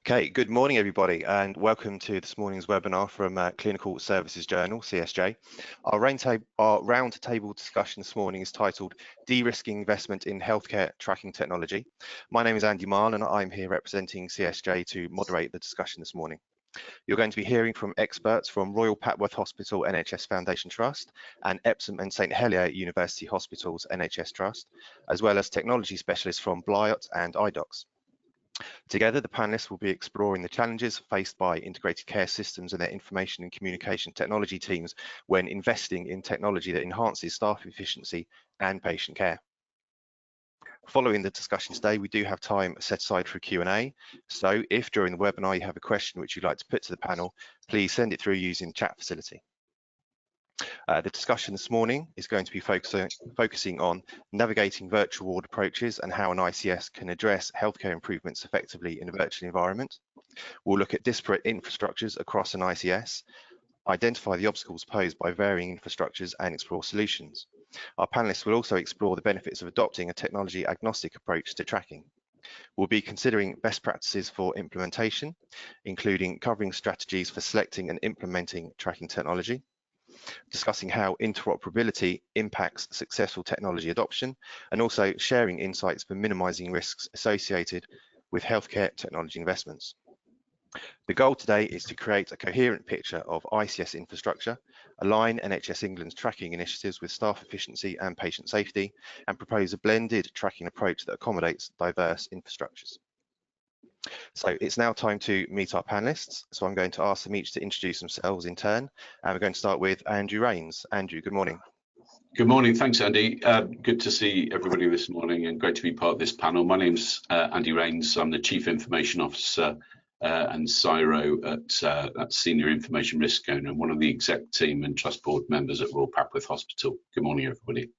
Okay, good morning everybody and welcome to this morning's webinar from Clinical Services Journal, CSJ. Our round table discussion this morning is titled De-risking Investment in Healthcare Tracking Technology. My name is Andy Marl and I'm here representing CSJ to moderate the discussion this morning. You're going to be hearing from experts from Royal Papworth Hospital NHS Foundation Trust and Epsom and St Helier University Hospitals NHS Trust, as well as technology specialists from Bliot and iDocs. Together, the panelists will be exploring the challenges faced by integrated care systems and their information and communication technology teams when investing in technology that enhances staff efficiency and patient care. Following the discussion today, we do have time set aside for Q&A. So if during the webinar you have a question which you'd like to put to the panel, please send it through using the chat facility. The discussion this morning is going to be focusing on navigating virtual ward approaches and how an ICS can address healthcare improvements effectively in a virtual environment. We'll look at disparate infrastructures across an ICS, identify the obstacles posed by varying infrastructures and explore solutions. Our panelists will also explore the benefits of adopting a technology agnostic approach to tracking. We'll be considering best practices for implementation, including covering strategies for selecting and implementing tracking technology, discussing how interoperability impacts successful technology adoption, and also sharing insights for minimizing risks associated with healthcare technology investments. The goal today is to create a coherent picture of ICS infrastructure, align NHS England's tracking initiatives with staff efficiency and patient safety, and propose a blended tracking approach that accommodates diverse infrastructures. So it's now time to meet our panelists. So I'm going to ask them each to introduce themselves in turn. And we're going to start with Andrew Rains. Andrew, good morning. Good morning. Thanks, Andy. Good to see everybody this morning and great to be part of this panel. My name's Andy Rains. I'm the Chief Information Officer and CSIRO at Senior Information Risk Owner and one of the exec team and trust board members at Royal Papworth Hospital. Good morning, everybody.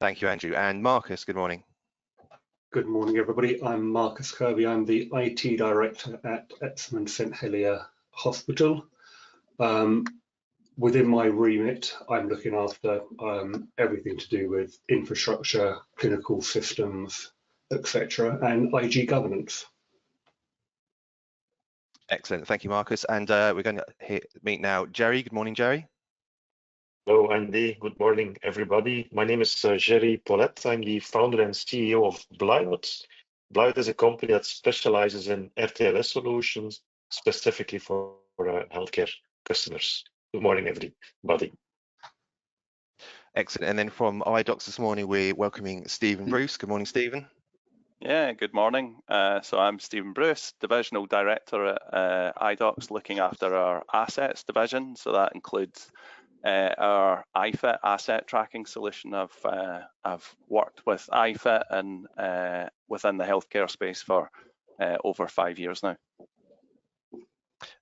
Thank you, Andrew. And Marcus, good morning. Good morning, everybody. I'm Marcus Kirby. I'm the IT Director at Epsom and St Helier Hospital. Within my remit, I'm looking after everything to do with infrastructure, clinical systems, etc., and IG governance. Excellent. Thank you, Marcus. And we're going to meet now Jerry. Good morning, Jerry. Hello, Andy. Good morning, everybody. My name is Jerry Paulette. I'm the founder and CEO of Bliot. Bliot is a company that specializes in RTLS solutions, specifically for healthcare customers. Good morning, everybody. Excellent. And then from iDocs this morning, we're welcoming Stephen Bruce. Good morning, Stephen. Yeah, good morning. So I'm Stephen Bruce, Divisional Director at iDocs, looking after our assets division. So that includes our iFit asset tracking solution. I've worked with iFit and within the healthcare space for over 5 years now.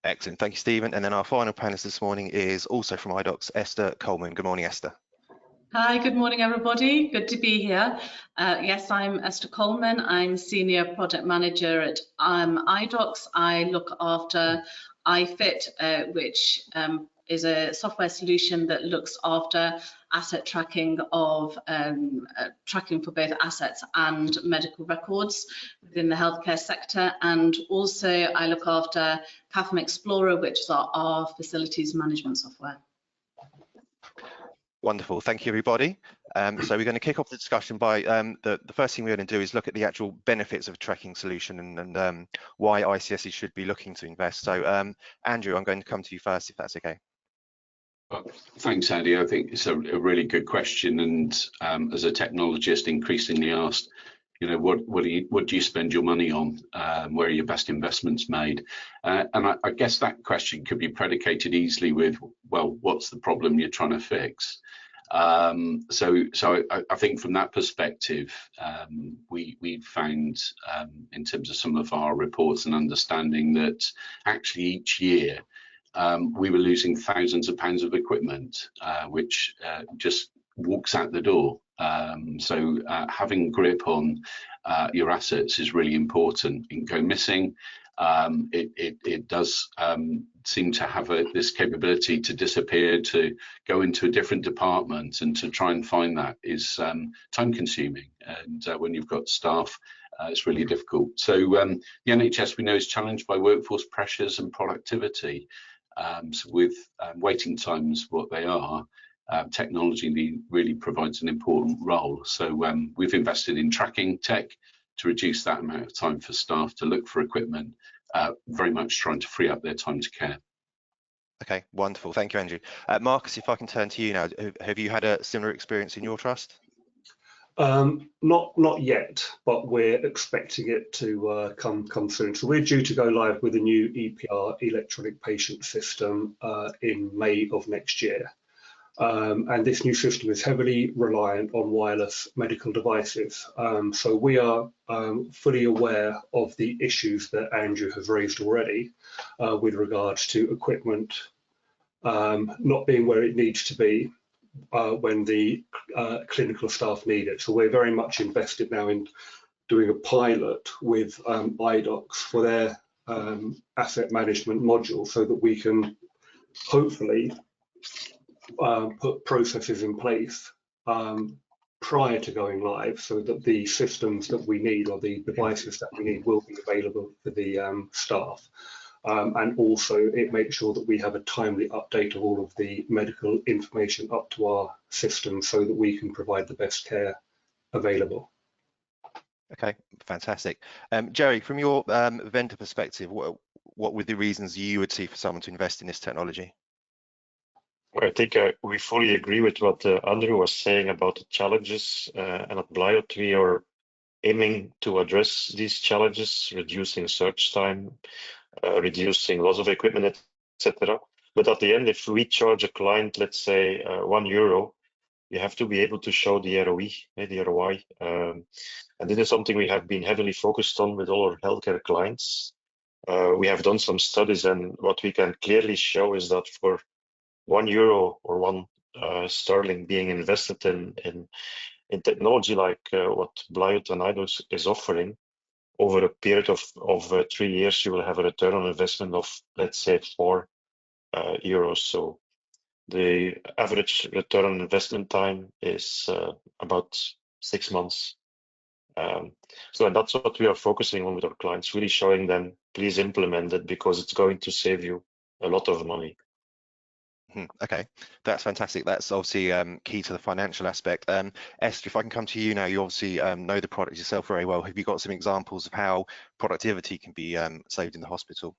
Excellent, thank you, Stephen. And then our final panelist this morning is also from iDocs, Esther Coleman. Good morning, Esther. Hi, good morning, everybody. Good to be here. Yes, I'm Esther Coleman. I'm Senior Project Manager at iDocs. I look after iFit, which is a software solution that looks after asset tracking of tracking for both assets and medical records within the healthcare sector. And also I look after CAFM Explorer, which is our facilities management software. Wonderful, thank you, everybody. So we're going to kick off the discussion by the first thing we're going to do is look at the actual benefits of a tracking solution and why ICSs should be looking to invest. So Andrew, I'm going to come to you first, if that's okay. Thanks, Andy. I think it's a really good question, and as a technologist, increasingly asked, you know, what do you spend your money on? Where are your best investments made? And I guess that question could be predicated easily with, well, what's the problem you're trying to fix? So I think from that perspective, we've found in terms of some of our reports and understanding that actually each year we were losing thousands of pounds of equipment, which just walks out the door. So having grip on your assets is really important. It can go missing. It does seem to have this capability to disappear, to go into a different department, and to try and find that is time consuming. And when you've got staff It's really difficult. So the NHS, we know, is challenged by workforce pressures and productivity. So with waiting times what they are, technology really provides an important role. So we've invested in tracking tech to reduce that amount of time for staff to look for equipment, very much trying to free up their time to care. Okay, wonderful. Thank you, Andrew. Marcus, if I can turn to you now, have you had a similar experience in your trust? Not yet, but we're expecting it to come soon. So we're due to go live with a new EPR, electronic patient system, in May of next year. And this new system is heavily reliant on wireless medical devices. So we are fully aware of the issues that Andrew has raised already with regards to equipment not being where it needs to be when the clinical staff need it. So we're very much invested now in doing a pilot with iDocs for their asset management module, so that we can hopefully put processes in place prior to going live, so that the systems that we need, or the devices that we need, will be available for the staff. And also it makes sure that we have a timely update of all of the medical information up to our system, so that we can provide the best care available. Okay, fantastic. Jerry, from your vendor perspective, what would the reasons you would see for someone to invest in this technology? Well, I think we fully agree with what Andrew was saying about the challenges, and at Bliot we are aiming to address these challenges, reducing search time, reducing loss of equipment, etc. But at the end, if we charge a client, let's say €1, you have to be able to show the ROI, the ROI. And this is something we have been heavily focused on with all our healthcare clients. We have done some studies, and what we can clearly show is that for €1 or £1 being invested in technology like what Bliot and iDocs is offering, over a period of 3 years, you will have a return on investment of, let's say, €4. So the average return on investment time is about 6 months. So that's what we are focusing on with our clients, really showing them, please implement it, because it's going to save you a lot of money. Okay, that's fantastic. That's obviously key to the financial aspect. Esther, if I can come to you now, you obviously know the product yourself very well. Have you got some examples of how productivity can be saved in the hospital?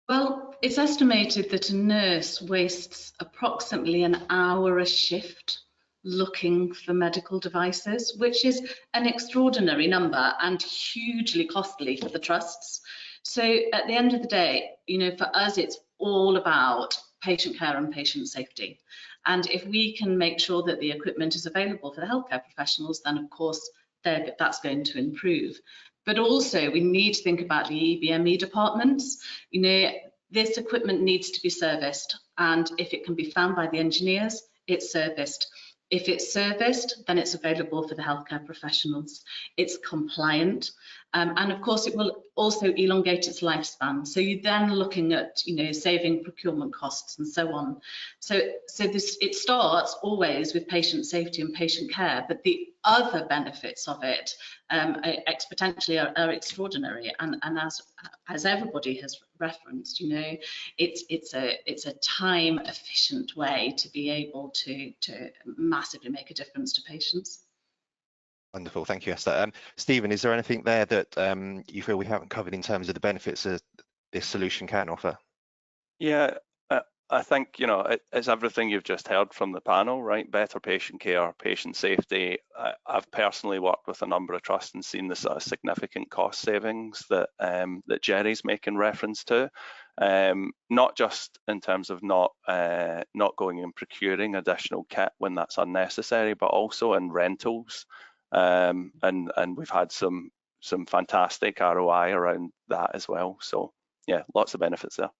Well, it's estimated that a nurse wastes approximately an hour a shift looking for medical devices, which is an extraordinary number and hugely costly for the trusts. So at the end of the day, you know, for us, it's all about patient care and patient safety. And if we can make sure that the equipment is available for the healthcare professionals, then of course that's going to improve. But also we need to think about the EBME departments. You know, this equipment needs to be serviced, and if it can be found by the engineers, it's serviced. If it's serviced, then it's available for the healthcare professionals. It's compliant, and of course it will also elongate its lifespan. So you're then looking at, you know, saving procurement costs and so on. So it starts always with patient safety and patient care, but the other benefits of it exponentially are extraordinary. And as everybody has referenced, you know, it's a time efficient way to be able to massively make a difference to patients. Wonderful, thank you, Esther. Stephen, is there anything there that you feel we haven't covered in terms of the benefits that this solution can offer? Yeah, I think, you know, it's everything you've just heard from the panel, right? Better patient care, patient safety. I've personally worked with a number of trusts and seen the sort of significant cost savings that that Jerry's making reference to. Not just in terms of not going and procuring additional kit when that's unnecessary, but also in rentals. And we've had some fantastic ROI around that as well. So yeah, lots of benefits there.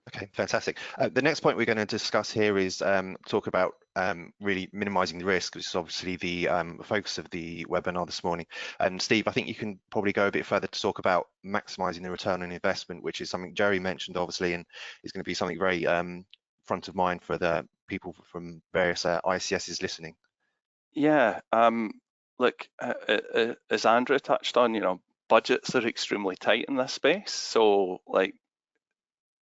Okay, fantastic. The next point we're going to discuss here is talk about really minimising the risk, which is obviously the focus of the webinar this morning. And Steve, I think you can probably go a bit further to talk about maximising the return on investment, which is something Jerry mentioned, obviously, and is going to be something very front of mind for the people from various ICSs listening. Yeah, look, as Andrew touched on, you know, budgets are extremely tight in this space. So like,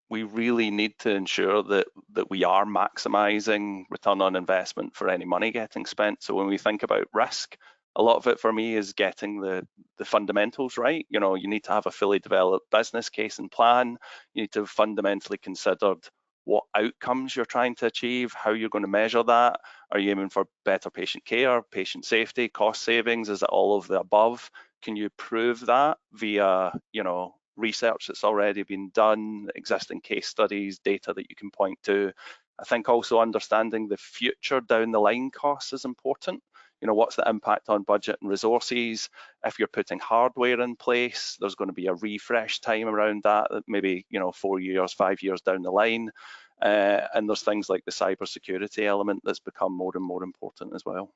we really need to ensure that we are maximizing return on investment for any money getting spent. So when we think about risk, a lot of it for me is getting the fundamentals right. You know, you need to have a fully developed business case and plan. You need to have fundamentally considered what outcomes you're trying to achieve, how you're going to measure that. Are you aiming for better patient care, patient safety, cost savings? Is it all of the above? Can you prove that via, you know, research that's already been done, existing case studies, data that you can point to? I think also understanding the future down the line costs is important. You know, what's the impact on budget and resources? If you're putting hardware in place, there's going to be a refresh time around that, maybe, you know, 4 years, 5 years down the line. And there's things like the cybersecurity element that's become more and more important as well.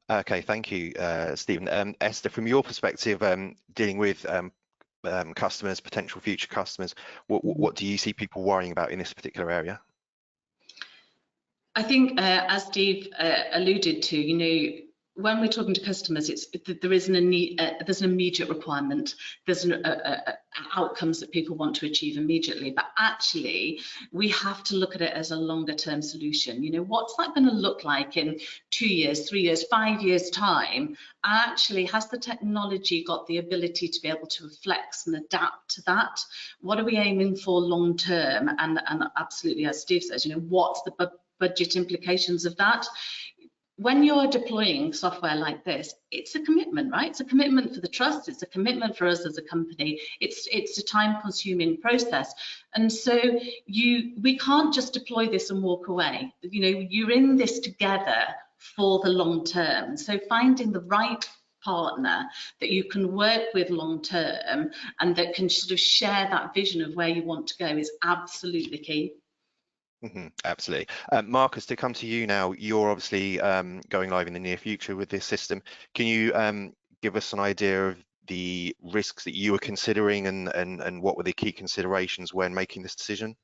Okay, thank you, Stephen. Esther, from your perspective, dealing with customers, potential future customers, what do you see people worrying about in this particular area? I think, as Steve alluded to, you know, when we're talking to customers, there's an immediate requirement. There's outcomes that people want to achieve immediately, but actually we have to look at it as a longer term solution. You know, what's that going to look like in 2 years, 3 years, 5 years time? Actually, has the technology got the ability to be able to flex and adapt to that? What are we aiming for long term? And absolutely, as Steve says, you know, what's the budget implications of that? When you're deploying software like this, it's a commitment, right? It's a commitment for the trust. It's a commitment for us as a company. It's a time-consuming process, and so we can't just deploy this and walk away. You know, you're in this together for the long term. So finding the right partner that you can work with long term and that can sort of share that vision of where you want to go is absolutely key. Absolutely. Marcus, to come to you now, you're obviously going live in the near future with this system. Can you give us an idea of the risks that you were considering and what were the key considerations when making this decision?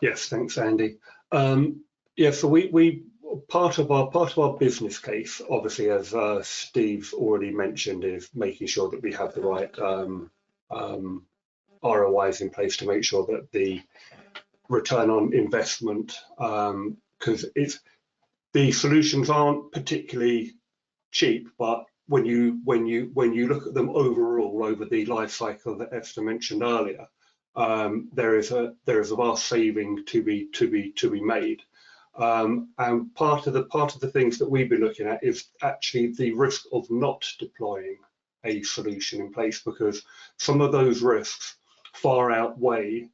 Yes, thanks, Andy. Yeah, so we part of our business case, obviously, as Steve already mentioned, is making sure that we have the right ROIs in place to make sure that the return on investment, because the solutions aren't particularly cheap, but when you look at them overall over the life cycle that Esther mentioned earlier, there is a vast saving to be made. And part of the things that we've been looking at is actually the risk of not deploying a solution in place, because some of those risks far outweigh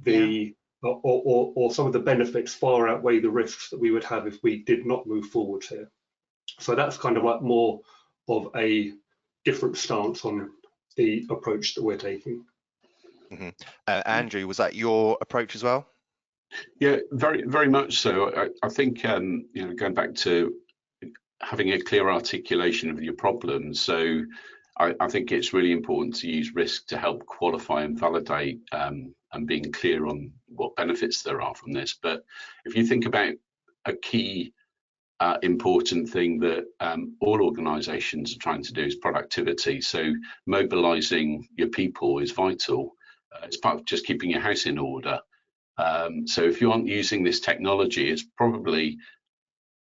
the or some of the benefits far outweigh the risks that we would have if we did not move forward here. So that's kind of like more of a different stance on the approach that we're taking. Andrew, was that your approach as well? Yeah, very much so. I think you know, going back to having a clear articulation of your problems. So I think it's really important to use risk to help qualify and validate and being clear on what benefits there are from this. But if you think about a key important thing that all organizations are trying to do is productivity. So mobilizing your people is vital. It's part of just keeping your house in order. So if you aren't using this technology, it's probably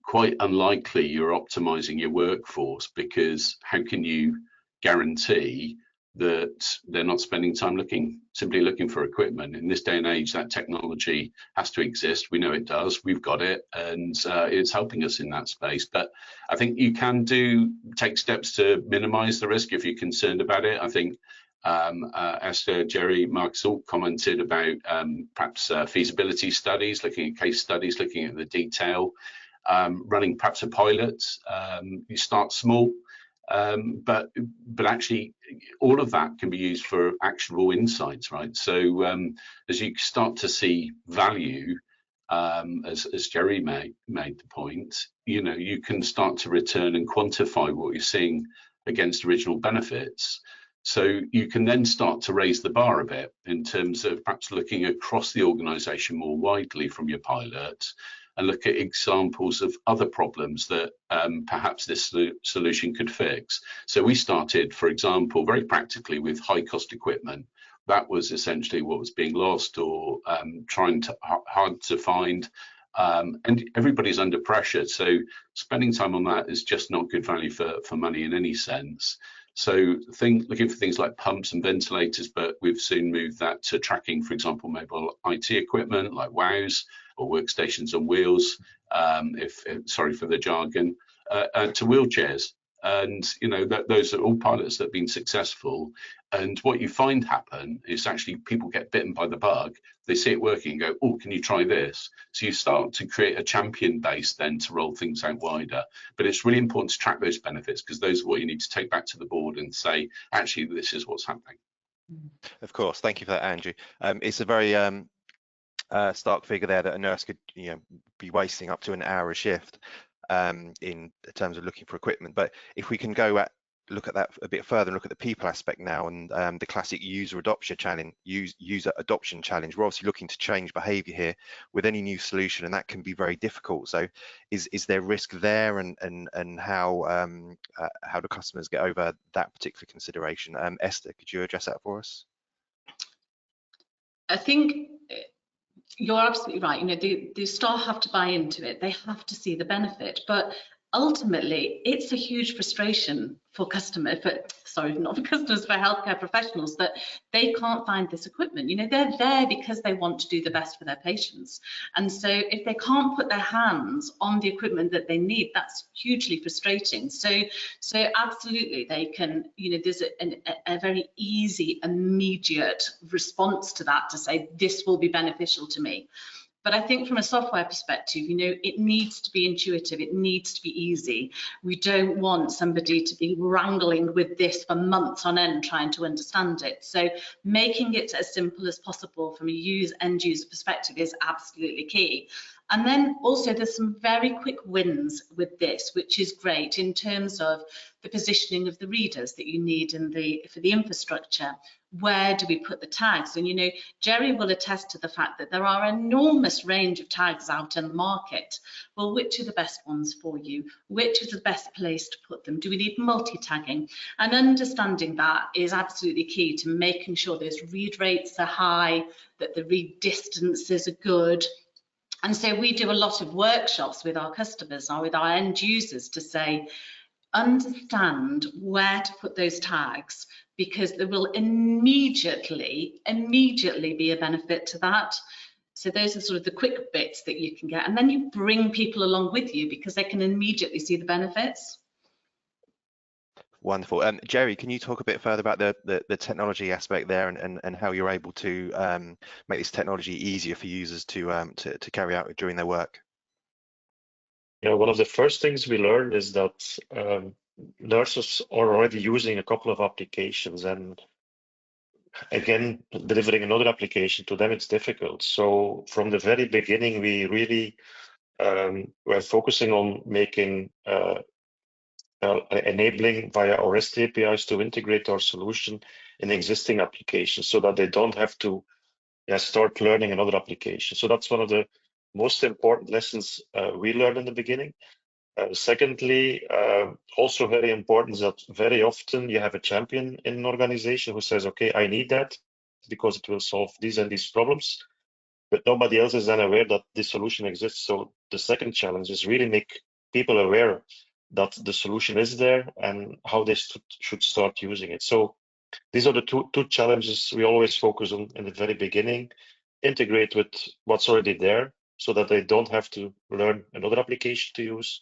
quite unlikely you're optimizing your workforce, because how can you guarantee that they're not spending time simply looking for equipment? In this day and age, that technology has to exist. We know it does. We've got it, and it's helping us in that space. But I think you can take steps to minimize the risk if you're concerned about it. I think Esther, Jerry, Marcus all commented about perhaps feasibility studies, looking at case studies, looking at the detail, running perhaps a pilot. You start small, but actually all of that can be used for actionable insights, right? So as you start to see value, as Jerry made the point, you know, you can start to return and quantify what you're seeing against original benefits. So you can then start to raise the bar a bit in terms of perhaps looking across the organization more widely from your pilot and look at examples of other problems that perhaps this solution could fix. So we started, for example, very practically with high cost equipment. That was essentially what was being lost or hard to find. And everybody's under pressure, so spending time on that is just not good value for money in any sense. So looking for things like pumps and ventilators, but we've soon moved that to tracking, for example, mobile IT equipment like WOWs or workstations on wheels, sorry for the jargon, to wheelchairs. And those are all pilots that have been successful. And what you find happen is actually people get bitten by the bug. They see it working and go, oh, can you try this? So you start to create a champion base then to roll things out wider. But it's really important to track those benefits, because those are what you need to take back to the board and say, actually, this is what's happening. Of course, thank you for that, Andrew. It's a very stark figure there that a nurse could be wasting up to an hour a shift in terms of looking for equipment. But if we can look at that a bit further and look at the people aspect now, and the classic user adoption challenge, we're obviously looking to change behavior here with any new solution, and that can be very difficult. So is there risk there, and how do customers get over that particular consideration? Esther, could you address that for us? I think you're absolutely right. The staff have to buy into it. They have to see the benefit, but ultimately it's a huge frustration for customers, not for customers, for healthcare professionals, that they can't find this equipment. They're there because they want to do the best for their patients. And so if they can't put their hands on the equipment that they need, that's hugely frustrating. So absolutely they can, there's a very easy, immediate response to that, to say, this will be beneficial to me. But I think from a software perspective, it needs to be intuitive, it needs to be easy. We don't want somebody to be wrangling with this for months on end trying to understand it. So making it as simple as possible from a end user perspective is absolutely key. And then also there's some very quick wins with this, which is great in terms of the positioning of the readers that you need for the infrastructure. Where do we put the tags? And Jerry will attest to the fact that there are an enormous range of tags out in the market. Well, which are the best ones for you? Which is the best place to put them? Do we need multi-tagging? And understanding that is absolutely key to making sure those read rates are high, that the read distances are good. And so we do a lot of workshops with our customers or with our end users to say, understand where to put those tags, because there will immediately be a benefit to that. So those are sort of the quick bits that you can get, and then you bring people along with you because they can immediately see the benefits. Wonderful. Jerry, can you talk a bit further about the technology aspect there, and how you're able to make this technology easier for users to carry out during their work? Yeah, one of the first things we learned is that nurses are already using a couple of applications, and again, delivering another application to them, it's difficult. So from the very beginning, we really were focusing on making enabling via our REST APIs to integrate our solution in existing applications, so that they don't have to start learning another application. So that's one of the most important lessons we learned in the beginning. Secondly, also very important is that very often you have a champion in an organization who says, okay, I need that because it will solve these and these problems, but nobody else is then aware that this solution exists. So the second challenge is really make people aware that the solution is there and how they should start using it. So these are the two challenges we always focus on in the very beginning. Integrate with what's already there, so that they don't have to learn another application to use.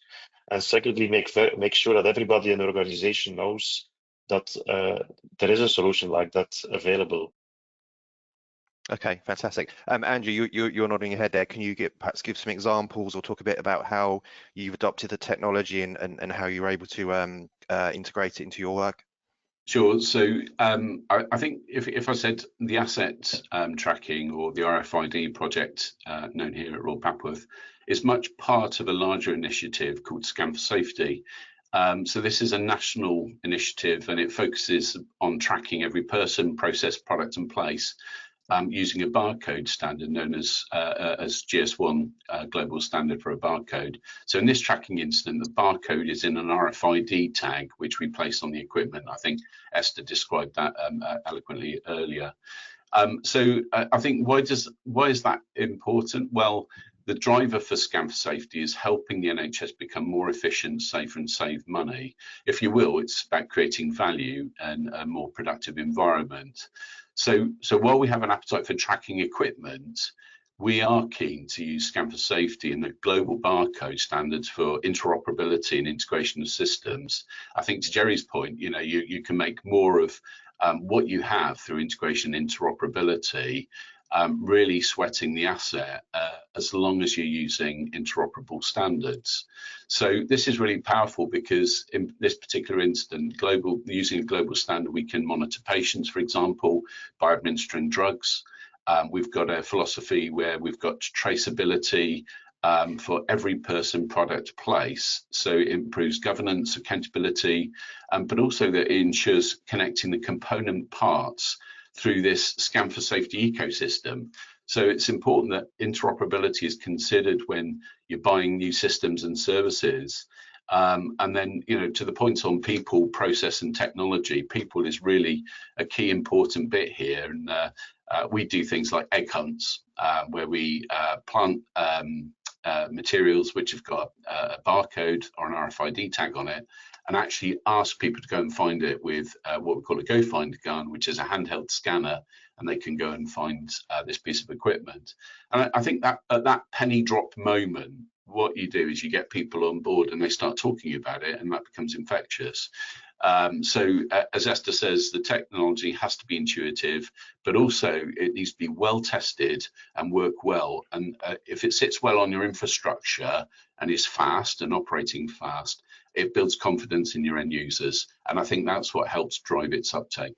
And secondly, make sure that everybody in the organization knows that there is a solution like that available. Okay, fantastic. Andrew, you're nodding your head there. Can you perhaps give some examples or talk a bit about how you've adopted the technology and how you're able to integrate it into your work? Sure. So I think if I said the asset tracking or the RFID project known here at Royal Papworth is much part of a larger initiative called Scan for Safety. So this is a national initiative, and it focuses on tracking every person, process, product and place. using a barcode standard known as GS1 global standard for a barcode. So in this tracking incident, the barcode is in an RFID tag, which we place on the equipment. I think Esther described that eloquently earlier. So I think why is that important? Well, the driver for Scan for Safety is helping the NHS become more efficient, safer, and save money. If you will, it's about creating value and a more productive environment. So while we have an appetite for tracking equipment, we are keen to use Scan for Safety and the global barcode standards for interoperability and integration of systems. I think to Jerry's point, you can make more of what you have through integration and interoperability, really sweating the asset as long as you're using interoperable standards. So this is really powerful because in this particular incident, using a global standard, we can monitor patients, for example, by administering drugs. We've got a philosophy where we've got traceability for every person, product, place. So it improves governance, accountability, but also that it ensures connecting the component parts through this Scan for Safety ecosystem. So it's important that interoperability is considered when you're buying new systems and services. And then, to the point on people, process, and technology, people is really a key important bit here. And we do things like egg hunts, where we plant materials which have got a barcode or an RFID tag on it, and actually ask people to go and find it with what we call a Go Find gun, which is a handheld scanner, and they can go and find this piece of equipment. And I think that at that penny drop moment, what you do is you get people on board and they start talking about it, and that becomes infectious. So as Esther says, the technology has to be intuitive, but also it needs to be well tested and work well. And if it sits well on your infrastructure and is fast and operating fast, it builds confidence in your end users. And I think that's what helps drive its uptake.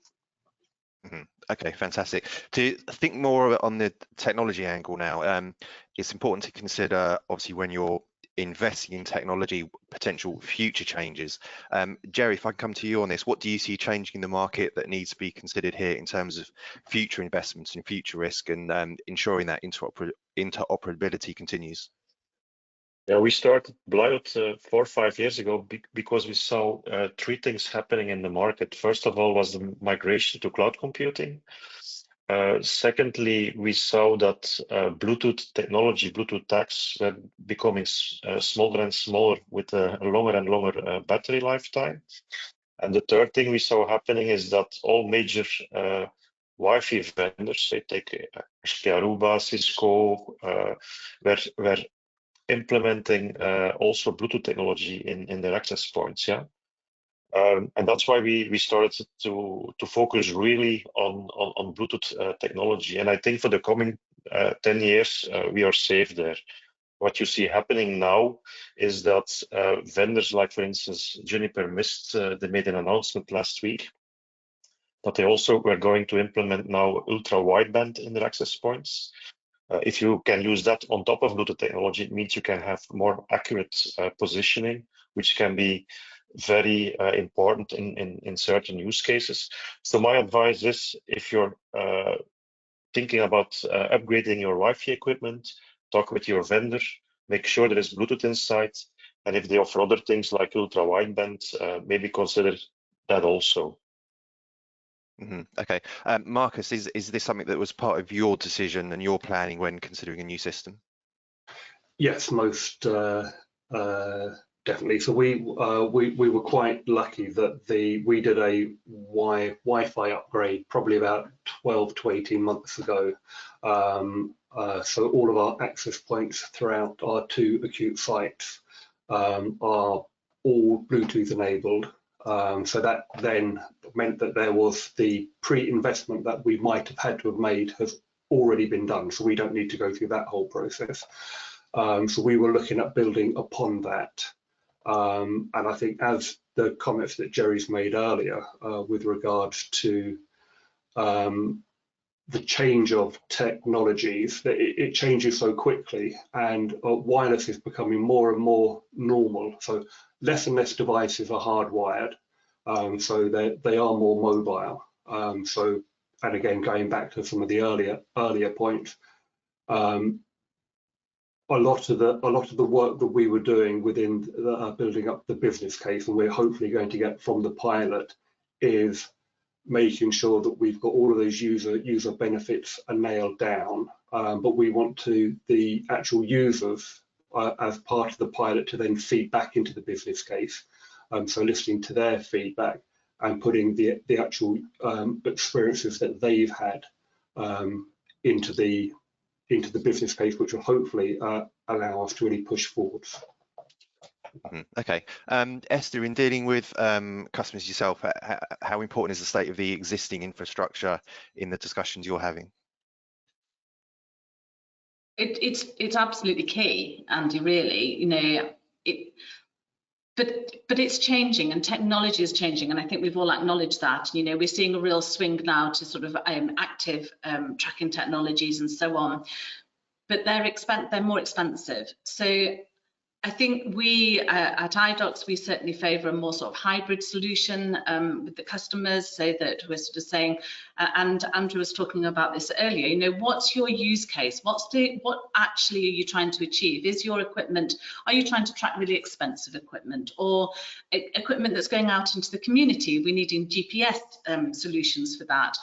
Okay, fantastic. To think more on the technology angle now, it's important to consider, obviously, when you're investing in technology, potential future changes. Jerry, if I can come to you on this, what do you see changing in the market that needs to be considered here in terms of future investments and future risk, and ensuring that interoperability continues? Yeah, we started Blyot 4 or 5 years ago because we saw 3 things happening in the market. First of all was the migration to cloud computing. Secondly, we saw that Bluetooth technology, Bluetooth tags were becoming smaller and smaller with a longer and longer battery lifetime. And the third thing we saw happening is that all major Wi-Fi vendors, say take Aruba, Cisco, were implementing also Bluetooth technology in their access points. Yeah. And that's why we started to focus really on Bluetooth technology. And I think for the coming 10 years, we are safe there. What you see happening now is that vendors like, for instance, Juniper Mist, they made an announcement last week that they also were going to implement now ultra wideband in their access points. If you can use that on top of Bluetooth technology, it means you can have more accurate positioning, which can be very important in certain use cases. So my advice is, if you're thinking about upgrading your Wi-Fi equipment, talk with your vendor, make sure there is Bluetooth inside, and if they offer other things like ultra wideband, maybe consider that also. Okay, Marcus, is this something that was part of your decision and your planning when considering a new system? Yes, most definitely. So we were quite lucky that we did a Wi-Fi upgrade probably about 12 to 18 months ago. So all of our access points throughout our 2 acute sites are all Bluetooth enabled. So that then meant that there was the pre-investment that we might have had to have made has already been done. So we don't need to go through that whole process. So we were looking at building upon that. And I think, as the comments that Jerry's made earlier with regards to the change of technologies, that it changes so quickly, and wireless is becoming more and more normal. So less and less devices are hardwired, so they are more mobile. So and again, going back to some of the earlier points, a lot of the work that we were doing within building up the business case, and we're hopefully going to get from the pilot, is making sure that we've got all of those user benefits are nailed down. But we want the actual users as part of the pilot to then feed back into the business case. So listening to their feedback and putting the actual experiences that they've had into the business case, which will hopefully allow us to really push forwards. Okay, Esther, in dealing with customers yourself, how important is the state of the existing infrastructure in the discussions you're having? It's absolutely key, Andy. Really, you know, but it's changing, and technology is changing, and I think we've all acknowledged that. You know, we're seeing a real swing now to sort of active tracking technologies and so on, but they're more expensive. So I think we at iDocs, we certainly favour a more sort of hybrid solution with the customers, so that we're sort of saying, and Andrew was talking about this earlier, you know, what's your use case? What actually are you trying to achieve? Is your equipment, are you trying to track really expensive equipment, or equipment that's going out into the community? We're needing GPS solutions for that.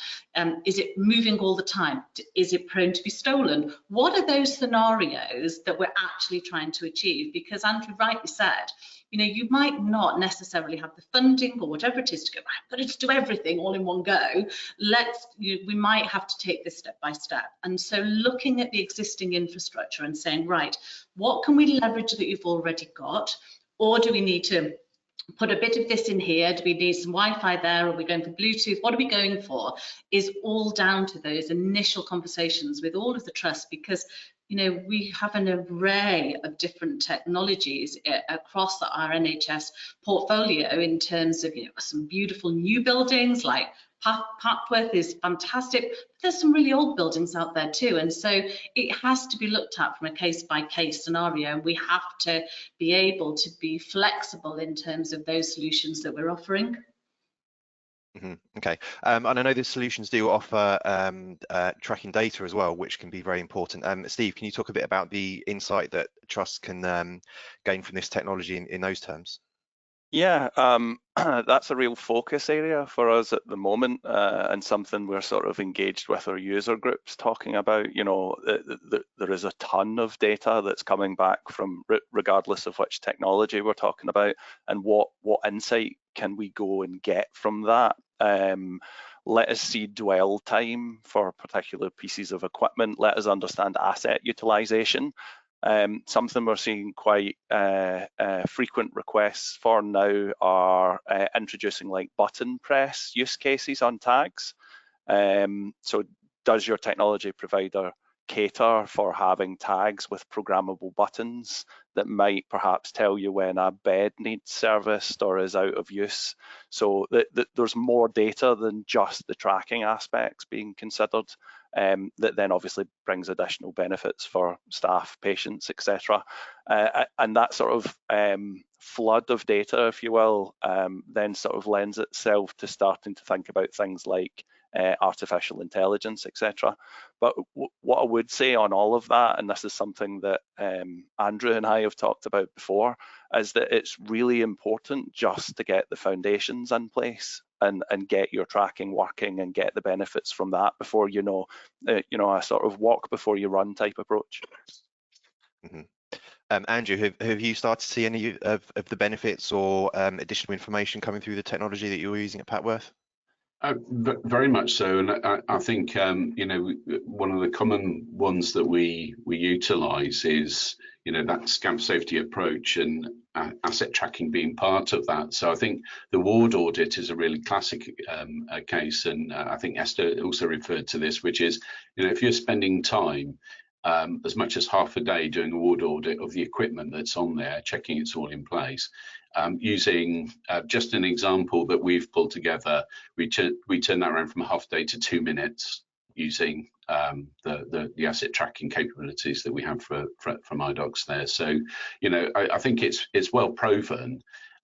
Is it moving all the time? Is it prone to be stolen? What are those scenarios that we're actually trying to achieve? Because Andrew rightly said, you know, you might not necessarily have the funding or whatever it is to go, I've got to do everything all in one go. We might have to take this step by step. And so looking at the existing infrastructure and saying, right, what can we leverage that you've already got? Or do we need to put a bit of this in here? Do we need some Wi-Fi there? Are we going for Bluetooth? What are we going for? Is all down to those initial conversations with all of the trusts, because you know, we have an array of different technologies across our NHS portfolio in terms of, you know, some beautiful new buildings like Papworth is fantastic, but there's some really old buildings out there too. And so it has to be looked at from a case-by-case scenario. And we have to be able to be flexible in terms of those solutions that we're offering. Okay, and I know the solutions do offer tracking data as well, which can be very important. Steve, can you talk a bit about the insight that trusts can gain from this technology in those terms? Yeah, that's a real focus area for us at the moment, and something we're sort of engaged with our user groups talking about. You know, there is a ton of data that's coming back from, regardless of which technology we're talking about, and what insight can we go and get from that. Let us see dwell time for particular pieces of equipment. Let us understand asset utilization. Something we're seeing quite frequent requests for now are introducing like button press use cases on tags. So does your technology provider cater for having tags with programmable buttons that might perhaps tell you when a bed needs serviced or is out of use? So there's more data than just the tracking aspects being considered. That then obviously brings additional benefits for staff, patients, etc. And that sort of flood of data, if you will, then sort of lends itself to starting to think about things like artificial intelligence, etc. But what I would say on all of that, and this is something that Andrew and I have talked about before, is that it's really important just to get the foundations in place and get your tracking working and get the benefits from that before you know a sort of walk before you run type approach. Andrew, have you started to see any of the benefits or additional information coming through the technology that you're using at Papworth? Very much so, and I think you know, one of the common ones that we utilise is, you know, that scam safety approach and asset tracking being part of that. So I think the ward audit is a really classic case, and I think Esther also referred to this, which is, you know, if you're spending time as much as half a day doing a ward audit of the equipment that's on there, checking it's all in place. Using just an example that we've pulled together, we turn that around from a half day to 2 minutes using the asset tracking capabilities that we have from iDocs there. So, you know, I think it's well proven,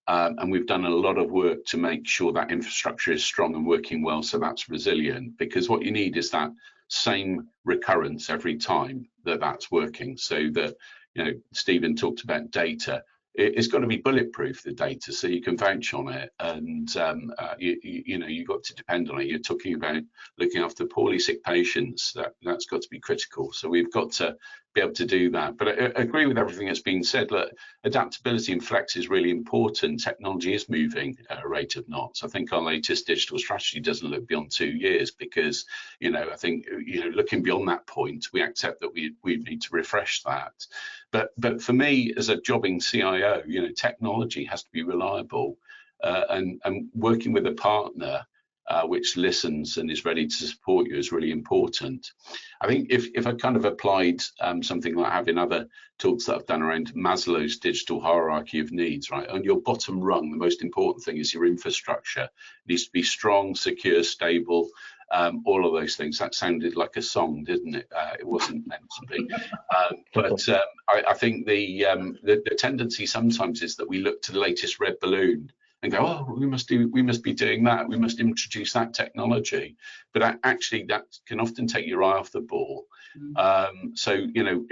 And we've done a lot of work to make sure that infrastructure is strong and working well, so that's resilient, because what you need is that same recurrence every time that's working, so that, you know, Stephen talked about data. It's got to be bulletproof, the data, so you can vouch on it, and you know, you've got to depend on it. You're talking about looking after poorly sick patients. That's got to be critical. So we've got to be able to do that. But I agree with everything that's been said. Look, adaptability and flex is really important. Technology is moving at a rate of knots. I think our latest digital strategy doesn't look beyond 2 years, because, you know, I think, you know, looking beyond that point, we accept that we need to refresh that. But for me, as a jobbing CIO, you know, technology has to be reliable, and working with a partner which listens and is ready to support you is really important. I think if I kind of applied something like I have in other talks that I've done around Maslow's digital hierarchy of needs, right? On your bottom rung, the most important thing is your infrastructure. It needs to be strong, secure, stable, all of those things. That sounded like a song, didn't it? It wasn't meant to be. I think the tendency sometimes is that we look to the latest red balloon and go, oh, we must be doing that, we must introduce that technology. But actually, that can often take your eye off the ball. So, you know,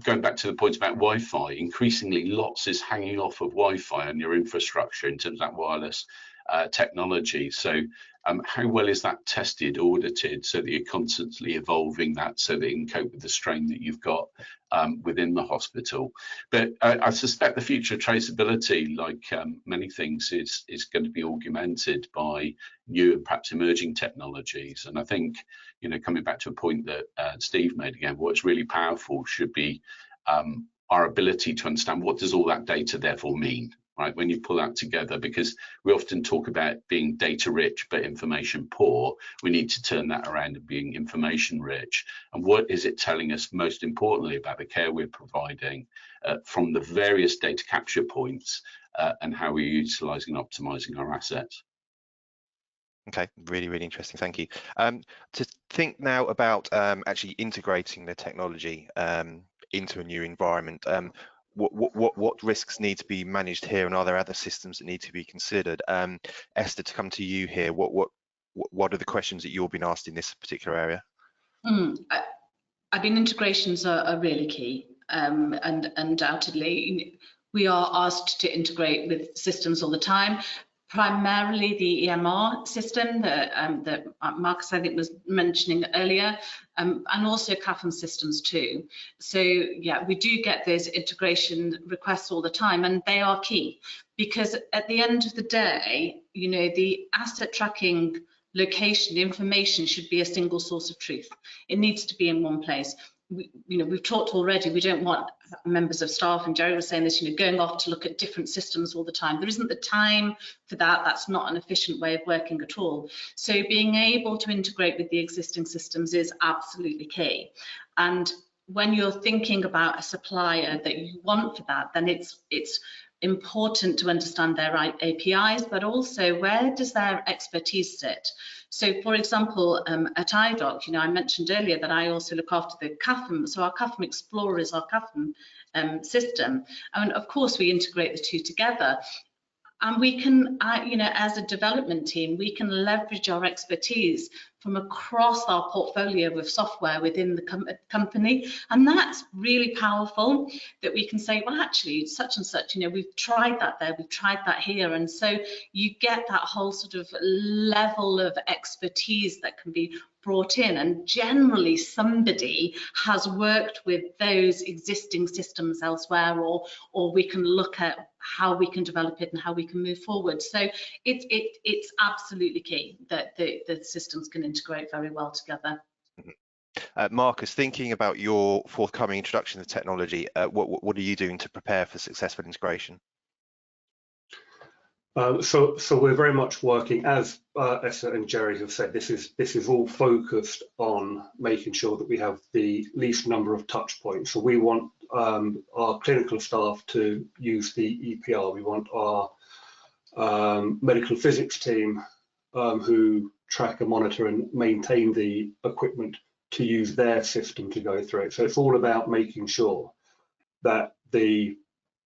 going back to the point about Wi-Fi, increasingly lots is hanging off of Wi-Fi on your infrastructure in terms of that wireless technology. So how well is that tested, audited, so that you're constantly evolving that so that you can cope with the strain that you've got within the hospital? But I suspect the future of traceability, like many things, is going to be augmented by new and perhaps emerging technologies. And I think, you know, coming back to a point that Steve made again, what's really powerful should be our ability to understand what does all that data therefore mean, right? When you pull that together, because we often talk about being data rich but information poor, we need to turn that around and being information rich. And what is it telling us most importantly about the care we're providing from the various data capture points and how we're utilising and optimising our assets? Okay, really, really interesting. Thank you. To think now about actually integrating the technology into a new environment, what risks need to be managed here, and are there other systems that need to be considered? Esther, to come to you here, what are the questions that you've been asked in this particular area? I mean, integrations are really key, and undoubtedly we are asked to integrate with systems all the time. Primarily the EMR system that Marcus, I think, was mentioning earlier, and also CAFM systems too. So yeah, we do get those integration requests all the time, and they are key, because at the end of the day, you know, the asset tracking location information should be a single source of truth. It needs to be in one place. We've talked already, we don't want members of staff, and Jerry was saying this, you know, going off to look at different systems all the time. There isn't the time for that. That's not an efficient way of working at all. So being able to integrate with the existing systems is absolutely key. And when you're thinking about a supplier that you want for that, then it's important to understand their APIs, but also where does their expertise sit? So, for example, at iDoc, you know, I mentioned earlier that I also look after the CAFM. So our CAFM Explorer is our CAFM system, and of course we integrate the two together. And we can, you know, as a development team, we can leverage our expertise from across our portfolio of software within the company. And that's really powerful, that we can say, well, actually, such and such, you know, we've tried that there, we've tried that here. And so you get that whole sort of level of expertise that can be brought in, and generally somebody has worked with those existing systems elsewhere, or we can look at how we can develop it and how we can move forward. So it's absolutely key that the systems can integrate very well together. Marcus, thinking about your forthcoming introduction of technology, what are you doing to prepare for successful integration? So we're very much working, as Esther and Jerry have said, this is all focused on making sure that we have the least number of touch points. So we want our clinical staff to use the EPR. We want our medical physics team who track and monitor and maintain the equipment to use their system to go through it. So it's all about making sure that the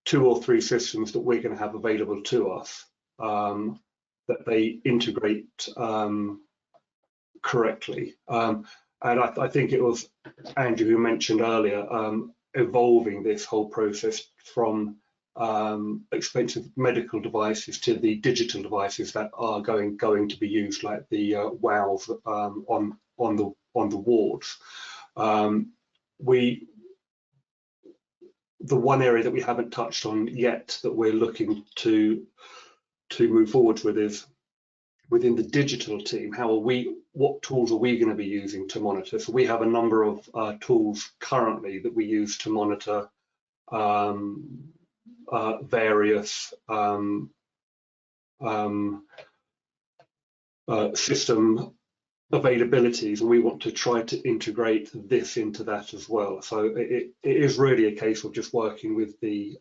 2 or 3 systems that we're going to have available to us, that they integrate correctly. And I think it was Andrew who mentioned earlier, evolving this whole process from expensive medical devices to the digital devices that are going to be used, like the WOWs on the wards. The one area that we haven't touched on yet that we're looking to move forward with is within the digital team. What tools are we going to be using to monitor? So we have a number of tools currently that we use to monitor various system availabilities, and we want to try to integrate this into that as well. So it is really a case of just working with the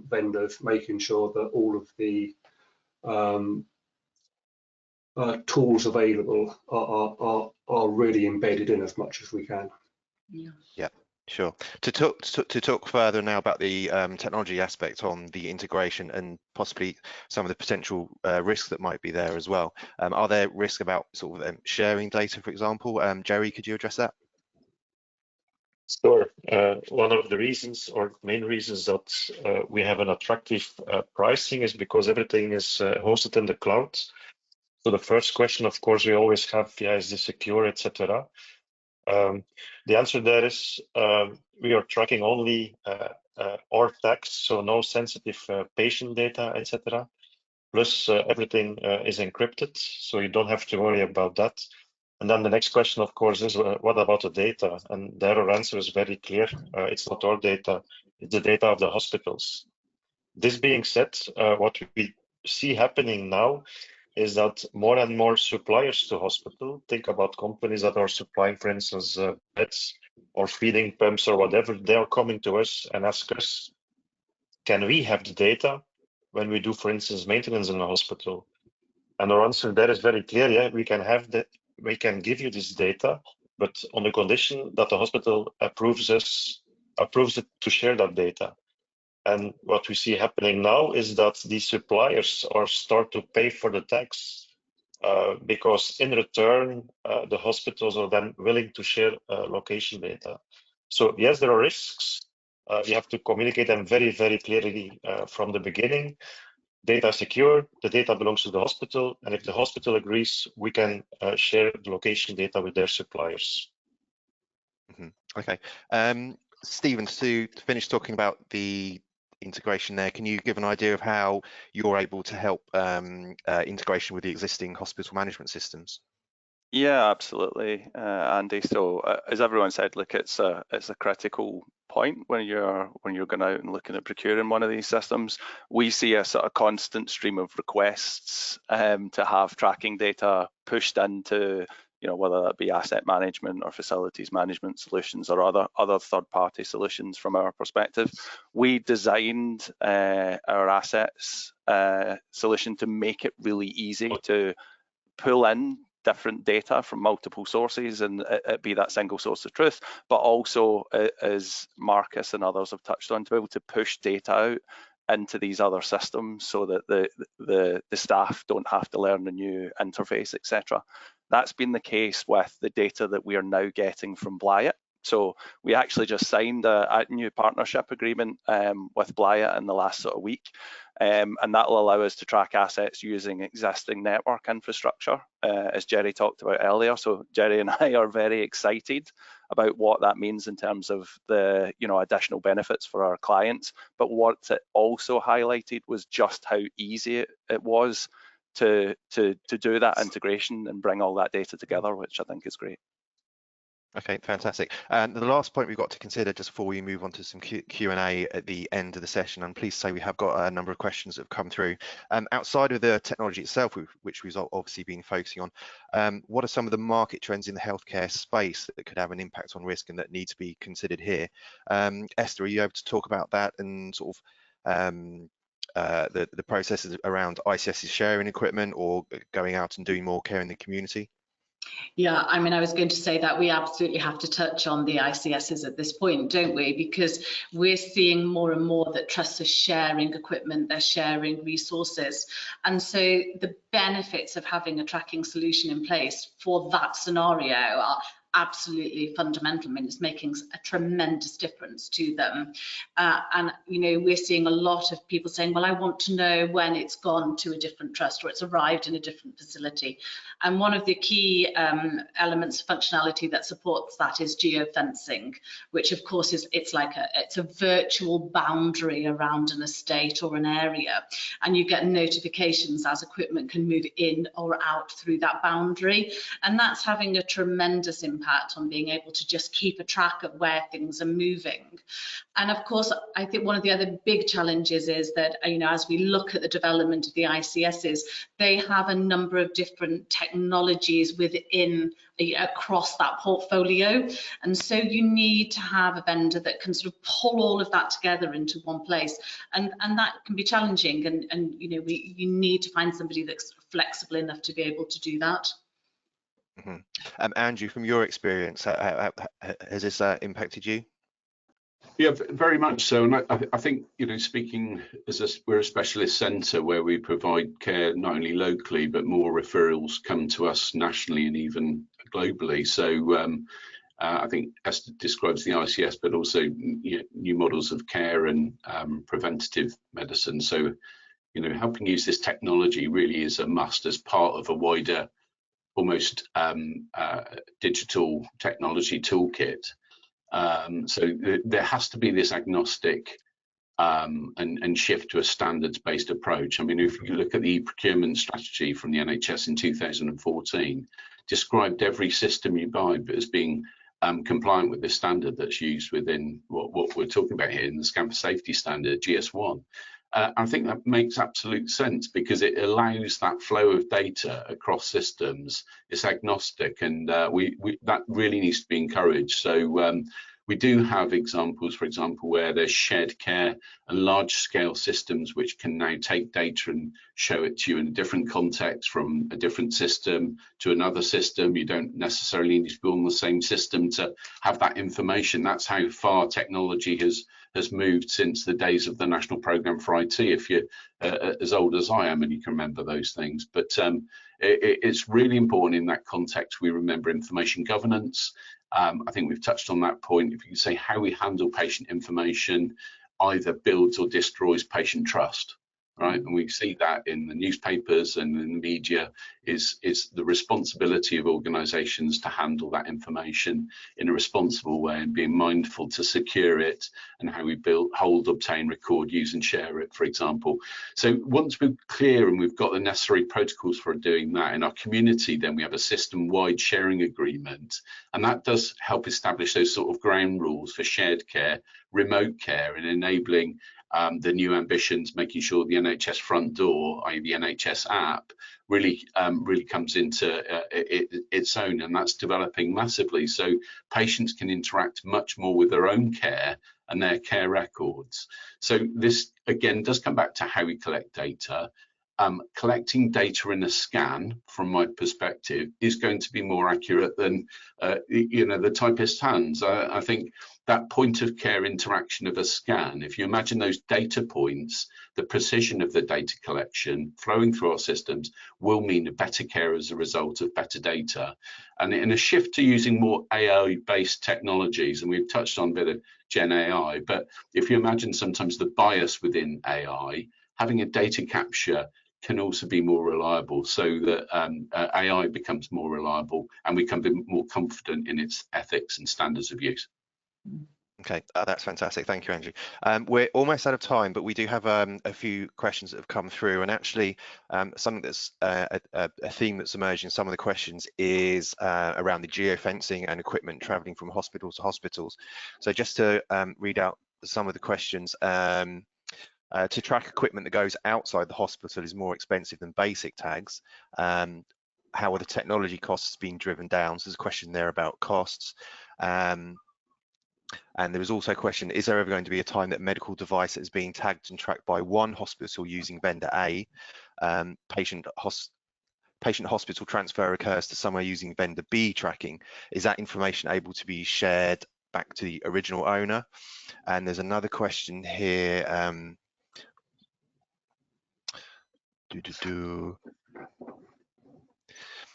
vendors, making sure that all of the tools available are really embedded in as much as we can. Yeah, sure. To talk further now about the technology aspect on the integration and possibly some of the potential risks that might be there as well. Are there risks about sort of sharing data, for example? Jerry, could you address that? Sure. One of the reasons or main reasons that we have an attractive pricing is because everything is hosted in the cloud. So the first question, of course, we always have, is this secure, etc. The answer there is we are tracking only our tags, so no sensitive patient data, etc. Plus everything is encrypted, so you don't have to worry about that. And then the next question, of course, is what about the data? And there our answer is very clear. It's not our data, it's the data of the hospitals. This being said, what we see happening now is that more and more suppliers to hospital, think about companies that are supplying, for instance, beds or feeding pumps or whatever, they are coming to us and ask us, can we have the data when we do, for instance, maintenance in the hospital? And our answer there is very clear, yeah, we can have that, we can give you this data, but on the condition that the hospital approves it to share that data. And what we see happening now is that these suppliers are start to pay for the tax because in return, the hospitals are then willing to share location data. So yes, there are risks. You have to communicate them very, very clearly from the beginning. Data secure, the data belongs to the hospital, and if the hospital agrees, we can share the location data with their suppliers. Mm-hmm. Okay. Stephen, to finish talking about the integration there, can you give an idea of how you're able to help integration with the existing hospital management systems? Yeah, absolutely, Andy. So as everyone said, look, it's a critical point when you're going out and looking at procuring one of these systems. We see a sort of constant stream of requests to have tracking data pushed into, whether that be asset management or facilities management solutions or other third-party solutions. From our perspective, we designed our assets solution to make it really easy to pull in different data from multiple sources and it be that single source of truth, but also, as Marcus and others have touched on, to be able to push data out into these other systems so that the staff don't have to learn a new interface, etc. That's been the case with the data that we are now getting from Blyat. So we actually just signed a new partnership agreement with Blyat in the last sort of week. And that will allow us to track assets using existing network infrastructure, as Jerry talked about earlier. So Jerry and I are very excited about what that means in terms of the additional benefits for our clients. But what it also highlighted was just how easy it was to do that integration and bring all that data together, which I think is great. Okay, fantastic. And the last point we've got to consider just before we move on to some Q&A at the end of the session, I'm pleased to say we have got a number of questions that have come through. Outside of the technology itself, which we've obviously been focusing on, what are some of the market trends in the healthcare space that could have an impact on risk and that need to be considered here? Esther, are you able to talk about that and sort of the processes around ICS's sharing equipment or going out and doing more care in the community? Yeah, I mean, I was going to say that we absolutely have to touch on the ICSs at this point, don't we? Because we're seeing more and more that trusts are sharing equipment, they're sharing resources. And so the benefits of having a tracking solution in place for that scenario are absolutely fundamental. I mean, it's making a tremendous difference to them. And, you know, we're seeing a lot of people saying, well, I want to know when it's gone to a different trust or it's arrived in a different facility. And one of the key elements of functionality that supports that is geofencing, which of course it's a virtual boundary around an estate or an area, and you get notifications as equipment can move in or out through that boundary, and that's having a tremendous impact on being able to just keep a track of where things are moving. And of course, I think one of the other big challenges is that, you know, as we look at the development of the ICSs, they have a number of different technologies within across that portfolio, and so you need to have a vendor that can sort of pull all of that together into one place, and that can be challenging, and you know, you need to find somebody that's flexible enough to be able to do that. Mm-hmm. Andrew, from your experience, has this impacted you? Yeah, very much so. And I think, you know, speaking as we're a specialist centre where we provide care not only locally, but more referrals come to us nationally and even globally. So I think Esther describes the ICS, but also, you know, new models of care and preventative medicine. So, you know, helping use this technology really is a must as part of a wider, almost digital technology toolkit. So there has to be this agnostic and shift to a standards-based approach. I mean, if you look at the procurement strategy from the NHS in 2014, described every system you buy as being compliant with the standard that's used within what we're talking about here in the Scan for Safety standard, GS1. I think that makes absolute sense because it allows that flow of data across systems. It's agnostic, and that really needs to be encouraged. So we do have examples, for example, where there's shared care and large-scale systems which can now take data and show it to you in a different context from a different system to another system. You don't necessarily need to be on the same system to have that information. That's how far technology has moved since the days of the National Programme for IT, if you're as old as I am and you can remember those things. But it's really important in that context we remember information governance. I think we've touched on that point. If you can say how we handle patient information either builds or destroys patient trust, right? And we see that in the newspapers and in the media is the responsibility of organisations to handle that information in a responsible way and being mindful to secure it and how we build, hold, obtain, record, use and share it, for example. So once we're clear and we've got the necessary protocols for doing that in our community, then we have a system-wide sharing agreement, and that does help establish those sort of ground rules for shared care, remote care, and enabling the new ambitions, making sure the NHS front door, i.e. the NHS app, really comes into its own, and that's developing massively. So patients can interact much more with their own care and their care records. So this again does come back to how we collect data. Collecting data in a scan, from my perspective, is going to be more accurate than you know, the typist's hands. I think that point of care interaction of a scan, if you imagine those data points, the precision of the data collection flowing through our systems will mean a better care as a result of better data. And in a shift to using more AI-based technologies, and we've touched on a bit of Gen AI, but if you imagine sometimes the bias within AI, having a data capture can also be more reliable, so that AI becomes more reliable and we can be more confident in its ethics and standards of use. Okay, that's fantastic. Thank you, Andrew. We're almost out of time, but we do have a few questions that have come through, and actually something that's a theme that's emerging in some of the questions is around the geofencing and equipment traveling from hospitals to hospitals. So just to read out some of the questions. To track equipment that goes outside the hospital is more expensive than basic tags. How are the technology costs being driven down? So there's a question there about costs. And there was also a question, is there ever going to be a time that medical device that is being tagged and tracked by one hospital using vendor A, patient patient hospital transfer occurs to somewhere using vendor B tracking, is that information able to be shared back to the original owner? And there's another question here.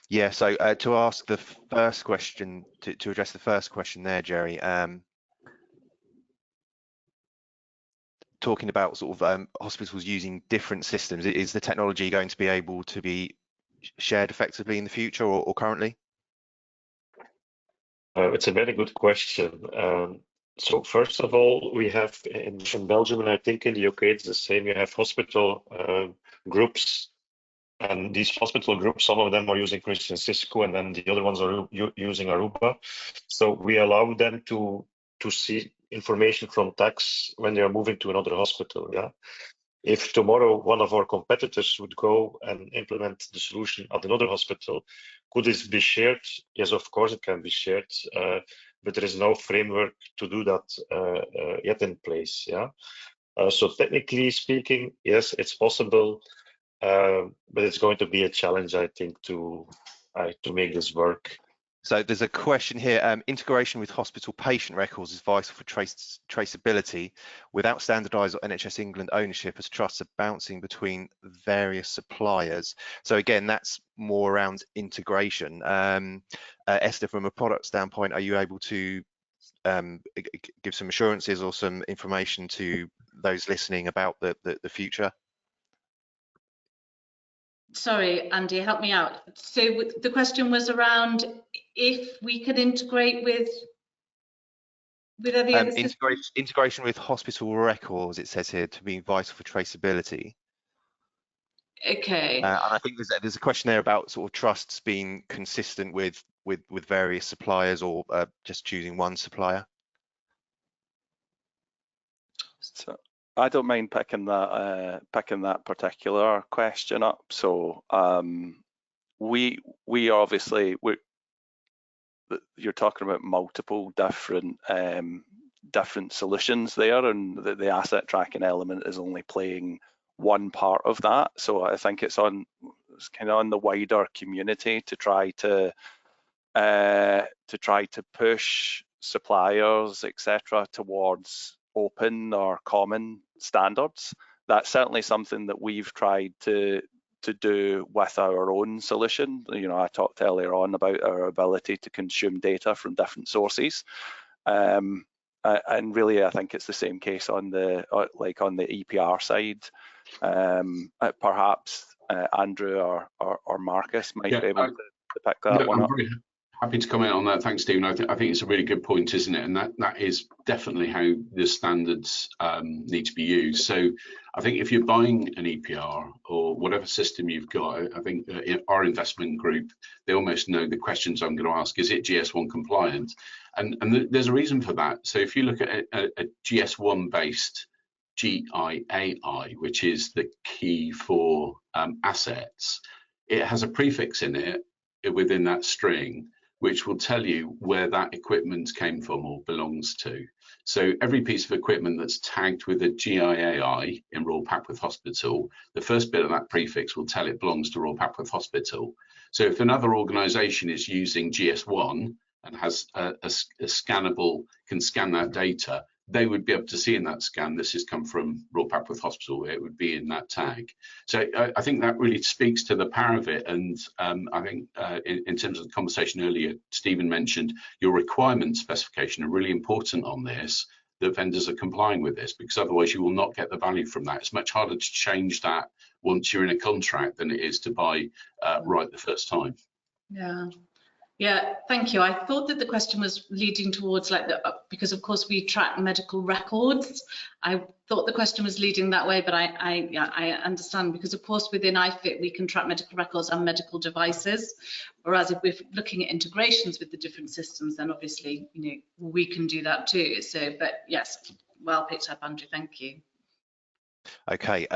Yeah, so to ask the first question, to address the first question there, Jerry, talking about sort of hospitals using different systems, is the technology going to be able to be shared effectively in the future or currently? It's a very good question. So first of all, we have in Belgium, and I think in the UK it's the same, you have hospital groups. And these hospital groups, some of them are using Christian Cisco, and then the other ones are using Aruba. So we allow them to see information from tax when they are moving to another hospital. Yeah. If tomorrow one of our competitors would go and implement the solution at another hospital, could this be shared? Yes, of course it can be shared, but there is no framework to do that yet in place. Yeah. So technically speaking, yes, it's possible. But it's going to be a challenge, I think, to make this work. So there's a question here. Integration with hospital patient records is vital for traceability. Without standardised NHS England ownership, as trusts are bouncing between various suppliers. So again, that's more around integration. Esther, from a product standpoint, are you able to give some assurances or some information to those listening about the future? Sorry, Andy, help me out. So the question was around if we could integrate with any other integration with hospital records, it says here, to be vital for traceability. Okay. And I think there's a question there about sort of trusts being consistent with various suppliers, or just choosing one supplier. So I don't mind picking that particular question up. So we obviously, you're talking about multiple different solutions there, and the asset tracking element is only playing one part of that. So I think it's kind of on the wider community to try to push suppliers, etc., towards open or common standards. That's certainly something that we've tried to do with our own solution. You know, I talked earlier on about our ability to consume data from different sources, and really I think it's the same case on the EPR side. Perhaps Andrew or Marcus might be able to pick that one up. Happy to comment on that. Thanks, Stephen. I think it's a really good point, isn't it? And that is definitely how the standards need to be used. So I think if you're buying an EPR or whatever system you've got, I think in our investment group, they almost know the questions I'm going to ask. Is it GS1 compliant? And there's a reason for that. So if you look at a GS1 based GIAI, which is the key for assets, it has a prefix in it within that string, which will tell you where that equipment came from or belongs to. So every piece of equipment that's tagged with a GIAI in Royal Papworth Hospital, the first bit of that prefix will tell it belongs to Royal Papworth Hospital. So if another organisation is using GS1 and has a scannable, can scan that data, they would be able to see in that scan, this has come from Royal Papworth Hospital, it would be in that tag. So I think that really speaks to the power of it. And I think in terms of the conversation earlier, Stephen mentioned your requirement specification are really important on this, that vendors are complying with this, because otherwise you will not get the value from that. It's much harder to change that once you're in a contract than it is to buy right the first time. Yeah, thank you. I thought that the question was leading towards because of course we track medical records. I thought the question was leading that way, but I understand, because of course within iFit we can track medical records and medical devices, whereas if we're looking at integrations with the different systems, then obviously, you know, we can do that too. So, but yes, well picked up, Andrew. Thank you. Okay.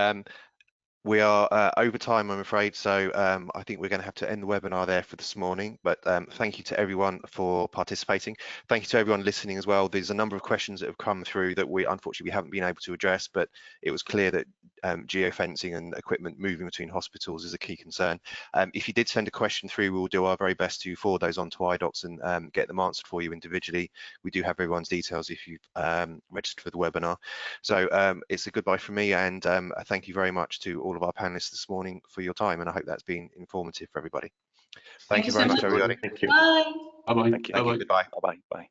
We are over time, I'm afraid, so I think we're going to have to end the webinar there for this morning. But thank you to everyone for participating. Thank you to everyone listening as well. There's a number of questions that have come through that we unfortunately haven't been able to address, but it was clear that geofencing and equipment moving between hospitals is a key concern. If you did send a question through, we'll do our very best to forward those onto iDocs and get them answered for you individually. We do have everyone's details if you've registered for the webinar. So it's a goodbye from me, and thank you very much to all of our panelists this morning for your time, and I hope that's been informative for everybody. Thank you very much, everybody. Thank you. Bye. Bye-bye. Thank you. Thank you. Goodbye. Bye-bye. Bye.